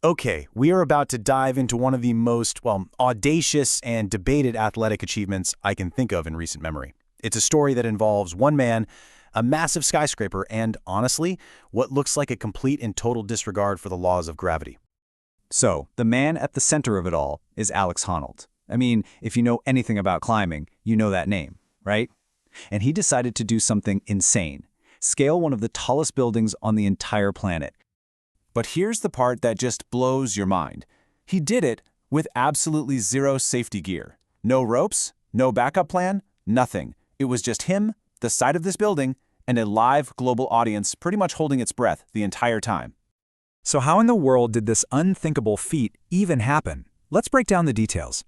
Okay, we are about to dive into one of the most, audacious and debated athletic achievements I can think of in recent memory. It's a story that involves one man, a massive skyscraper, and, honestly, what looks like a complete and total disregard for the laws of gravity. So, the man at the center of it all is Alex Honnold. I mean, if you know anything about climbing, you know that name, right? And he decided to do something insane. Scale one of the tallest buildings on the entire planet. But here's the part that just blows your mind. He did it with absolutely zero safety gear. No ropes, no backup plan, nothing. It was just him, the side of this building, and a live global audience pretty much holding its breath the entire time. So how in the world did this unthinkable feat even happen? Let's break down the details.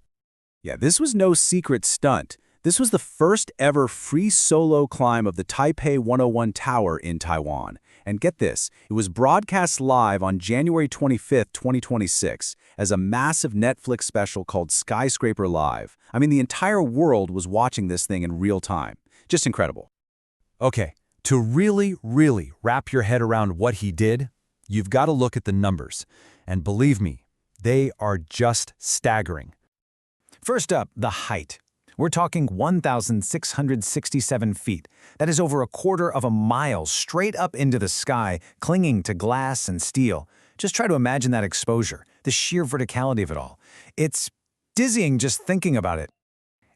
Yeah, this was no secret stunt. This was the first ever free solo climb of the Taipei 101 Tower in Taiwan. And get this, it was broadcast live on January 25, 2026, as a massive Netflix special called Skyscraper Live. I mean, the entire world was watching this thing in real time. Just incredible. Okay, to really wrap your head around what he did, you've got to look at the numbers. And believe me, they are just staggering. First up, the height. We're talking 1,667 feet. That is over a quarter of a mile straight up into the sky, clinging to glass and steel. Just try to imagine that exposure, the sheer verticality of it all. It's dizzying just thinking about it.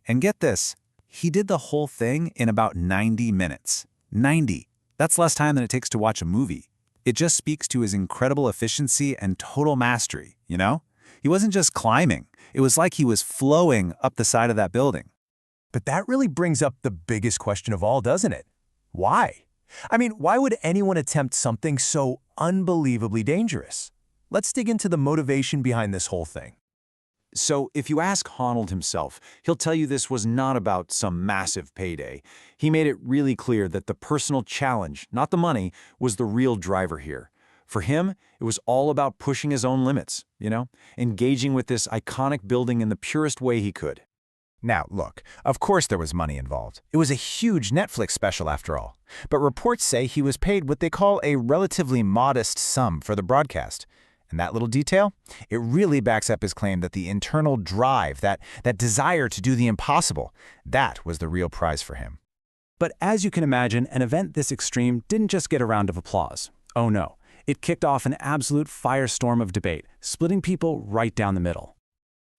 And get this, he did the whole thing in about 90 minutes. 90. That's less time than it takes to watch a movie. It just speaks to his incredible efficiency and total mastery, you know? He wasn't just climbing. It was like he was flowing up the side of that building. But that really brings up the biggest question of all, doesn't it? Why? I mean, why would anyone attempt something so unbelievably dangerous? Let's dig into the motivation behind this whole thing. So if you ask Honnold himself, he'll tell you this was not about some massive payday. He made it really clear that the personal challenge, not the money, was the real driver here. For him, it was all about pushing his own limits, engaging with this iconic building in the purest way he could. Now, look, of course there was money involved. It was a huge Netflix special after all. But reports say he was paid what they call a relatively modest sum for the broadcast. And that little detail? It really backs up his claim that the internal drive, that desire to do the impossible, that was the real prize for him. But as you can imagine, an event this extreme didn't just get a round of applause. Oh no. It kicked off an absolute firestorm of debate, splitting people right down the middle.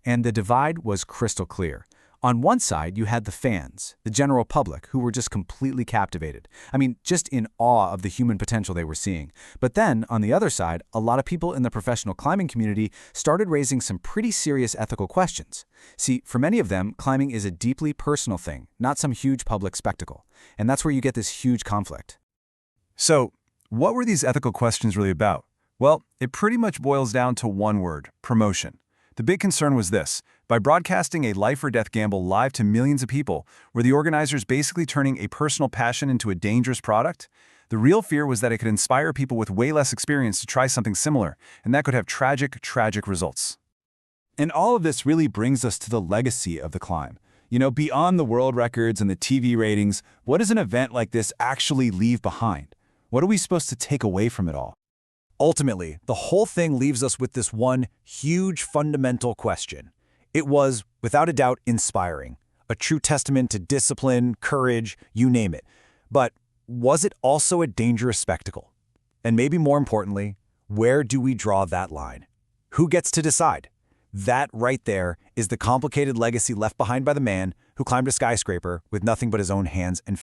And the divide was crystal clear. On one side, you had the fans, the general public, who were just completely captivated. I mean, just in awe of the human potential they were seeing. But then, on the other side, a lot of people in the professional climbing community started raising some pretty serious ethical questions. See, for many of them, climbing is a deeply personal thing, not some huge public spectacle. And that's where you get this huge conflict. So, what were these ethical questions really about? Well, it pretty much boils down to one word: promotion. The big concern was this: by broadcasting a life-or-death gamble live to millions of people, were the organizers basically turning a personal passion into a dangerous product? The real fear was that it could inspire people with way less experience to try something similar, and that could have tragic results. And all of this really brings us to the legacy of the climb. Beyond the world records and the TV ratings, what does an event like this actually leave behind? What are we supposed to take away from it all? Ultimately, the whole thing leaves us with this one huge fundamental question. It was, without a doubt, inspiring, a true testament to discipline, courage, you name it. But was it also a dangerous spectacle? And maybe more importantly, where do we draw that line? Who gets to decide? That right there is the complicated legacy left behind by the man who climbed a skyscraper with nothing but his own hands and